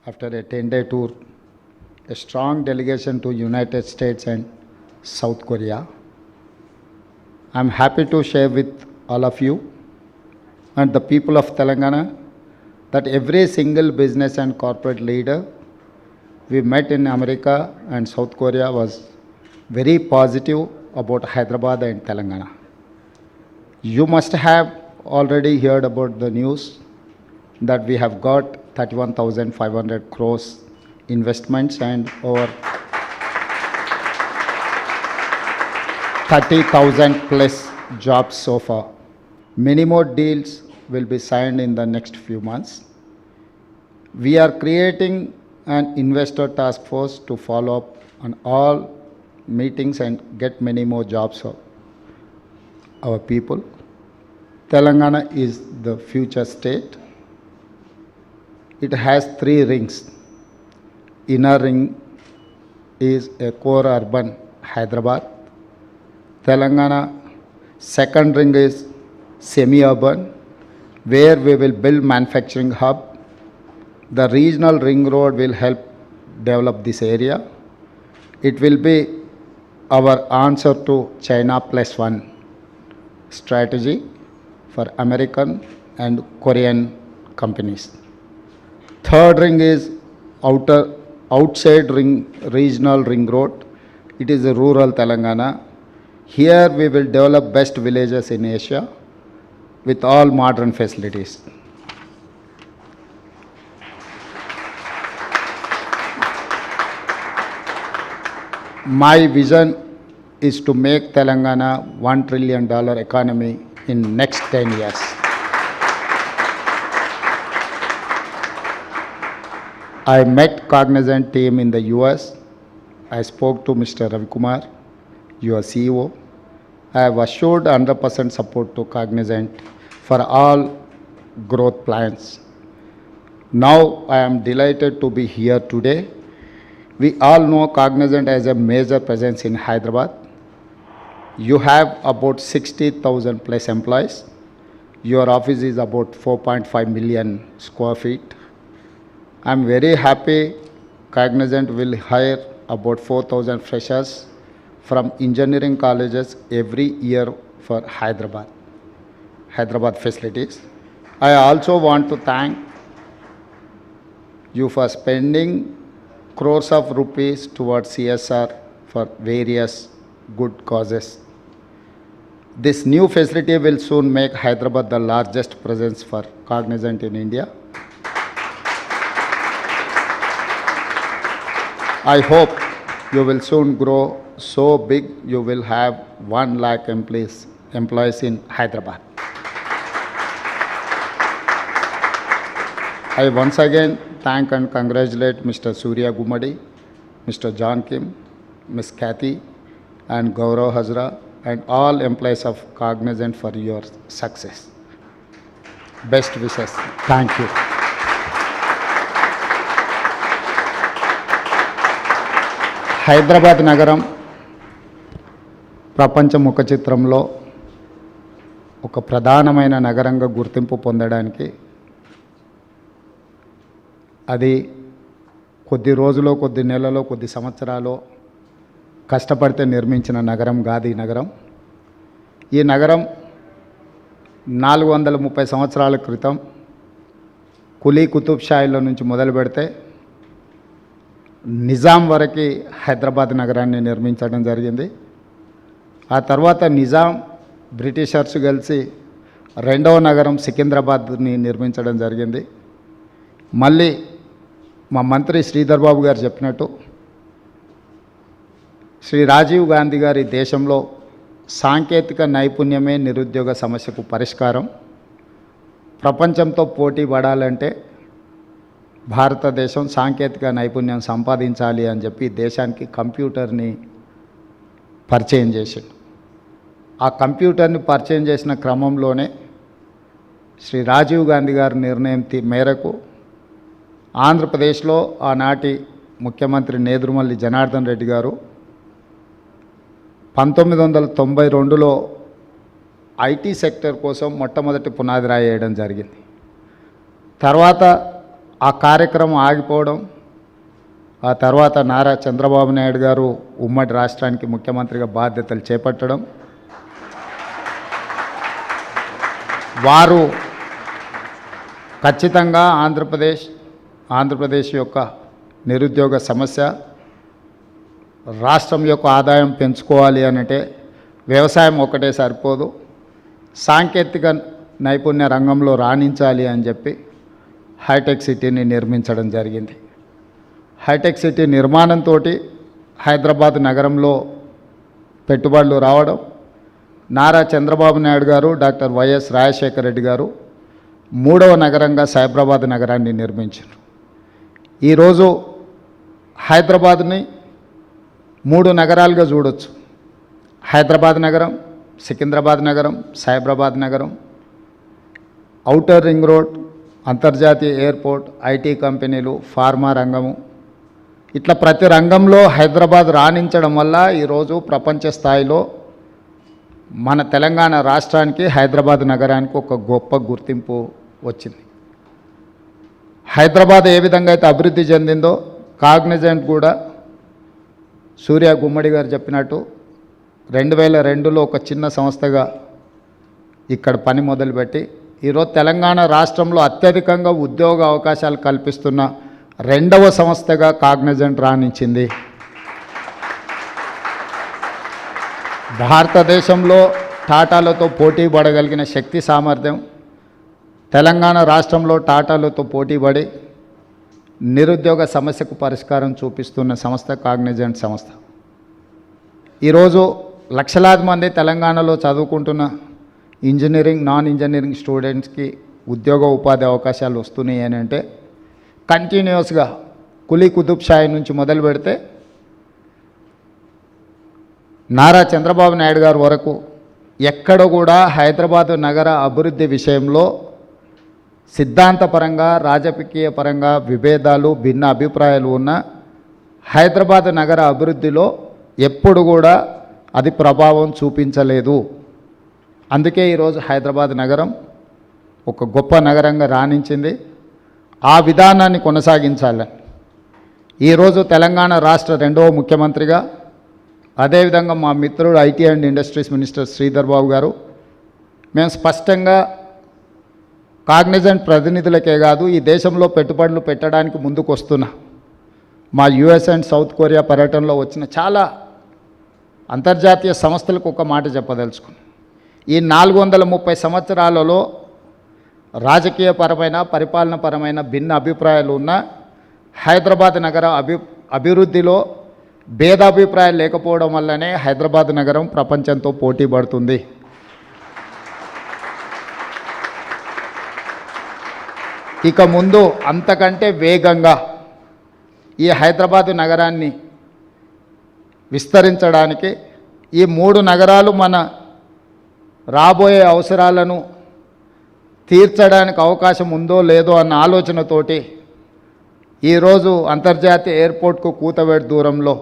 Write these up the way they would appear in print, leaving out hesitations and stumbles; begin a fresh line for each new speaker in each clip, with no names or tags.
after a 10-day tour, a strong delegation to United States and South Korea. I'm happy to share with all of you and the people of Telangana that every single business and corporate leader we met in America and South Korea was very positive about Hyderabad and Telangana. You must have already heard about the news that we have got 31,500 crores investments and over 30,000 plus jobs so far. Many more deals will be signed in the next few months. We are creating an investor task force to follow up on all meetings and get many more jobs for our people. Telangana is the future state. It has 3 rings. Inner ring is a core urban Hyderabad. Telangana second ring is semi-urban, where we will build manufacturing hub. The regional ring road will help develop this area. It will be our answer to China plus one strategy for American and Korean companies. Third ring is outside ring, regional ring road. It is a rural Telangana. Here we will develop best villages in Asia with all modern facilities. My vision is to make Telangana $1 trillion economy in next 10 years. I met Cognizant team in the US. I spoke to Mr. Ravi Kumar, your CEO. I have assured 100% support to Cognizant for all growth plans. Now I am delighted to be here today. We all know Cognizant has a major presence in Hyderabad. You have about 60,000 plus employees. Your office is about 4.5 million square feet. I'm very happy Cognizant will hire about 4,000 freshers from engineering colleges every year for Hyderabad facilities. I also want to thank you for spending crores of rupees towards CSR for various good causes. This new facility will soon make Hyderabad the largest presence for Cognizant in India. I hope you will soon grow so big you will have 1 lakh employees in Hyderabad. I once again thank and congratulate Mr. Surya Gumadi, Mr. John Kim, Ms. Kathy, and Gaurav Hazra, and all employees of Cognizant for your success. Best wishes. Thank you. Hyderabad నగరం ప్రపంచ ముఖ చిత్రంలో ఒక ప్రధానమైన నగరంగా గుర్తింపు పొందడానికి అది కొద్ది రోజులో, కొద్ది నెలలో, కొద్ది సంవత్సరాలు కష్టపడితే నిర్మించిన నగరం కాదు ఈ నగరం. ఈ నగరం 430 సంవత్సరాల క్రితం కులీ కుతుబ్ షాహీల నుంచి మొదలు పెడితే నిజాం వరకు హైదరాబాద్ నగరాన్ని నిర్మించడం జరిగింది. ఆ తర్వాత నిజాం బ్రిటిషర్స్ కలిసి రెండవ నగరం సికింద్రాబాద్ని నిర్మించడం జరిగింది. మళ్ళీ మా మంత్రి శ్రీధర్ బాబు గారు చెప్పినట్టు శ్రీ రాజీవ్ గాంధీ గారి దేశంలో సాంకేతిక నైపుణ్యమే నిరుద్యోగ సమస్యకు పరిష్కారం. ప్రపంచంతో పోటీ పడాలంటే భారతదేశం సాంకేతిక నైపుణ్యం సంపాదించాలి అని చెప్పి దేశానికి కంప్యూటర్ని పరిచయం చేసింది. ఆ కంప్యూటర్ని పరిచయం చేసిన క్రమంలోనే శ్రీ రాజీవ్ గాంధీ గారి నిర్ణయం మేరకు ఆంధ్రప్రదేశ్లో ఆనాటి ముఖ్యమంత్రి నేదురుమల్లి జనార్దన్ రెడ్డి గారు 1992లో ఐటీ సెక్టర్ కోసం మొట్టమొదటి పునాది రాయి వేయడం జరిగింది. తర్వాత ఆ కార్యక్రమం ఆగిపోవడం, ఆ తర్వాత నారా చంద్రబాబు నాయుడు గారు ఉమ్మడి రాష్ట్రానికి ముఖ్యమంత్రిగా బాధ్యతలు చేపట్టడం, వారు ఖచ్చితంగా ఆంధ్రప్రదేశ్ యొక్క నిరుద్యోగ సమస్య, రాష్ట్రం యొక్క ఆదాయం పెంచుకోవాలి అనంటే వ్యవసాయం ఒకటే సరిపోదు, సాంకేతిక నైపుణ్య రంగంలో రాణించాలి అని చెప్పి హైటెక్ సిటీని నిర్మించడం జరిగింది. హైటెక్ సిటీ నిర్మాణంతో హైదరాబాద్ నగరంలో పెట్టుబడులు రావడం, నారా చంద్రబాబు నాయుడు గారు, డాక్టర్ వైఎస్ రాజశేఖర రెడ్డి గారు 3వ నగరంగా సైబరాబాద్ నగరాన్ని నిర్మించారు. ఈరోజు హైదరాబాద్ని 3 నగరాలుగా చూడొచ్చు. హైదరాబాద్ నగరం, సికింద్రాబాద్ నగరం, సైబరాబాద్ నగరం, ఔటర్ రింగ్ రోడ్, అంతర్జాతీయ ఎయిర్పోర్ట్, ఐటీ కంపెనీలు, ఫార్మా రంగము, ఇట్లా ప్రతి రంగంలో హైదరాబాద్ రాణించడం వల్ల ఈరోజు ప్రపంచ స్థాయిలో మన తెలంగాణ రాష్ట్రానికి, హైదరాబాద్ నగరానికి ఒక గొప్ప గుర్తింపు వచ్చింది. హైదరాబాద్ ఏ విధంగా అయితే అభివృద్ధి చెందిందో, కాగ్నిజెంట్ కూడా సూర్య గుమ్మడి గారు చెప్పినట్టు 2002లో ఒక చిన్న సంస్థగా ఇక్కడ పని మొదలుపెట్టి ఈరోజు తెలంగాణ రాష్ట్రంలో అత్యధికంగా ఉద్యోగ అవకాశాలు కల్పిస్తున్న 2వ సంస్థగా కాగ్నిజెంట్ రాణించింది. భారతదేశంలో టాటాలతో పోటీ పడగలిగిన శక్తి సామర్థ్యం, తెలంగాణ రాష్ట్రంలో టాటాలతో పోటీపడి నిరుద్యోగ సమస్యకు పరిష్కారం చూపిస్తున్న సంస్థ కాగ్నిజెంట్ సంస్థ. ఈరోజు లక్షలాది మంది తెలంగాణలో చదువుకుంటున్న ఇంజనీరింగ్, నాన్ ఇంజనీరింగ్ స్టూడెంట్స్కి ఉద్యోగ ఉపాధి అవకాశాలు వస్తున్నాయి అని అంటే కంటిన్యూస్గా కులీ కుతుబ్ షాయి నుంచి మొదలు పెడితే నారా చంద్రబాబు నాయుడు గారి వరకు ఎక్కడ కూడా హైదరాబాదు నగర అభివృద్ధి విషయంలో సిద్ధాంతపరంగా, రాజకీయ పరంగా విభేదాలు, భిన్న అభిప్రాయాలు ఉన్న హైదరాబాద్ నగర అభివృద్ధిలో ఎప్పుడు కూడా అది ప్రభావం చూపించలేదు. అందుకే ఈరోజు హైదరాబాద్ నగరం ఒక గొప్ప నగరంగా రాణించింది. ఆ విధానాన్ని కొనసాగించాలని ఈరోజు తెలంగాణ రాష్ట్ర 2వ ముఖ్యమంత్రిగా, అదేవిధంగా మా మిత్రుడు IT and industries minister Sridhar Babu garu, మేము స్పష్టంగా కాగ్నిజెంట్ ప్రతినిధులకే కాదు, ఈ దేశంలో పెట్టుబడులు పెట్టడానికి ముందుకు వస్తున్న మా యుఎస్ అండ్ సౌత్ కొరియా పర్యటనలో వచ్చిన చాలా అంతర్జాతీయ సంస్థలకు ఒక మాట చెప్పదలుచుకున్నాం. ఈ 430 సంవత్సరాలలో రాజకీయపరమైన, పరిపాలనపరమైన భిన్న అభిప్రాయాలు ఉన్న హైదరాబాద్ నగర అభివృద్ధిలో భేదాభిప్రాయాలు లేకపోవడం వల్లనే హైదరాబాద్ నగరం ప్రపంచంతో పోటీ పడుతుంది. ఇక ముందు అంతకంటే వేగంగా ఈ హైదరాబాద్ నగరాన్ని విస్తరించడానికి ఈ 3 నగరాలు మన రాబోయే అవసరాలను తీర్చడానికి అవకాశం ఉందో లేదో అన్న ఆలోచనతోటి ఈరోజు అంతర్జాతీయ ఎయిర్పోర్ట్కు కూతవేటు దూరంలో,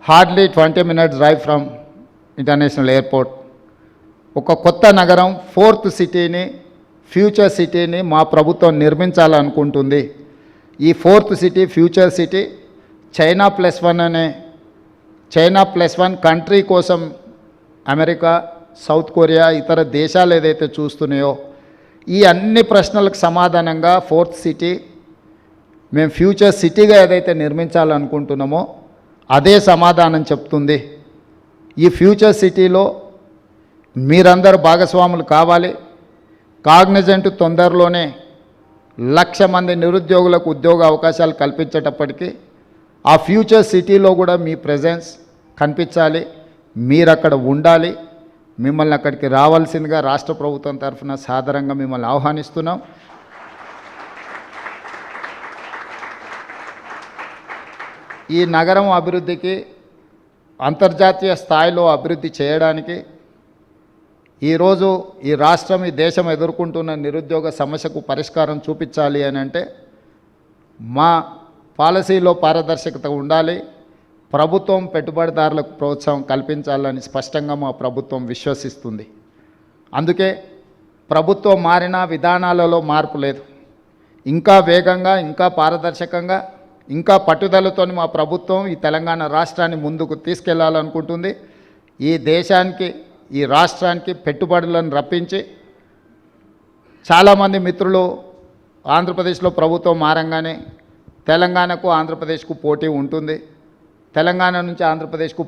hardly 20 minutes drive from international airport, ఒక కొత్త నగరం, 4th సిటీని, ఫ్యూచర్ సిటీని మా ప్రభుత్వం నిర్మించాలనుకుంటుంది. ఈ 4th city, future city China plus one country కోసం అమెరికా, సౌత్ కొరియా, ఇతర దేశాలు ఏదైతే చూస్తున్నాయో ఈ అన్ని ప్రశ్నలకు సమాధానంగా 4th సిటీ మేము ఫ్యూచర్ సిటీగా ఏదైతే నిర్మించాలనుకుంటున్నామో అదే సమాధానం చెప్తుంది. ఈ ఫ్యూచర్ సిటీలో మీరందరూ భాగస్వాములు కావాలి. కాగ్నిజెంట్ తొందరలోనే 1,00,000 మంది నిరుద్యోగులకు ఉద్యోగ అవకాశాలు కల్పించేటప్పటికీ ఆ ఫ్యూచర్ సిటీలో కూడా మీ ప్రెజెన్స్ కనిపించాలి, మీరు అక్కడ ఉండాలి. మిమ్మల్ని అక్కడికి రావాల్సిందిగా రాష్ట్ర ప్రభుత్వం తరఫున సాదరంగా మిమ్మల్ని ఆహ్వానిస్తున్నాం. ఈ నగరం అభివృద్ధికి, అంతర్జాతీయ స్థాయిలో అభివృద్ధి చేయడానికి ఈరోజు ఈ రాష్ట్రం, ఈ దేశం ఎదుర్కొంటున్న నిరుద్యోగ సమస్యకు పరిష్కారం చూపించాలి అని అంటే మా పాలసీలో పారదర్శకత ఉండాలి. ప్రభుత్వం పెట్టుబడిదారులకు ప్రోత్సాహం కల్పించాలని స్పష్టంగా మా ప్రభుత్వం విశ్వసిస్తుంది. అందుకే ప్రభుత్వం మారిన విధానాలలో మార్పు లేదు. ఇంకా వేగంగా, ఇంకా పారదర్శకంగా, ఇంకా పట్టుదలతో మా ప్రభుత్వం ఈ తెలంగాణ రాష్ట్రాన్ని ముందుకు తీసుకెళ్లాలనుకుంటుంది. ఈ దేశానికి, ఈ రాష్ట్రానికి పెట్టుబడులను రప్పించి, చాలామంది మిత్రులు ఆంధ్రప్రదేశ్లో ప్రభుత్వం మారంగానే తెలంగాణకు ఆంధ్రప్రదేశ్కు పోటీ ఉంటుంది, తెలంగాణ నుంచి ఆంధ్రప్రదేశ్కు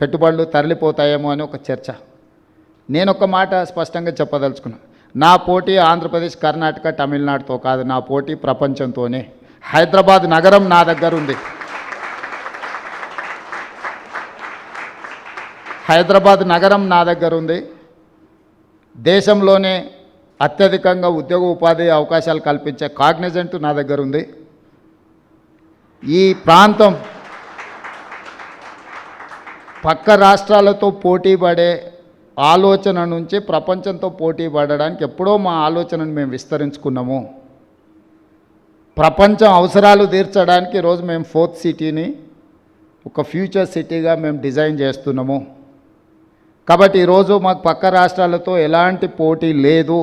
పెట్టుబడులు తరలిపోతాయేమో అని ఒక చర్చ. నేను ఒక మాట స్పష్టంగా చెప్పదలుచుకున్నాను. నా పోటీ ఆంధ్రప్రదేశ్, కర్ణాటక, తమిళనాడుతో కాదు, నా పోటీ ప్రపంచంతోనే. హైదరాబాద్ నగరం నా దగ్గర ఉంది. హైదరాబాద్ నగరం నా దగ్గర ఉంది. దేశంలోనే అత్యధికంగా ఉద్యోగ ఉపాధి అవకాశాలు కల్పించే కాగ్నిజెంట్ నా దగ్గర ఉంది. ఈ ప్రాంతం పక్క రాష్ట్రాలతో పోటీ పడే ఆలోచన నుంచి ప్రపంచంతో పోటీ పడడానికి ఎప్పుడో మా ఆలోచనను మేము విస్తరించుకున్నాము. ప్రపంచం అవసరాలు తీర్చడానికి ఈరోజు మేము 4th సిటీని ఒక ఫ్యూచర్ సిటీగా మేము డిజైన్ చేస్తున్నాము. కాబట్టి ఈరోజు మాకు పక్క రాష్ట్రాలతో ఎలాంటి పోటీ లేదు.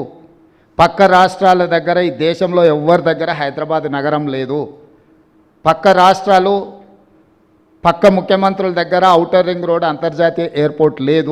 పక్క రాష్ట్రాల దగ్గర, ఈ దేశంలో ఎవరి దగ్గర హైదరాబాద్ నగరం లేదు. పక్క రాష్ట్రాలు, పక్క ముఖ్యమంత్రుల దగ్గర ఔటర్ రింగ్ రోడ్, అంతర్జాతీయ ఎయిర్పోర్ట్ లేదు.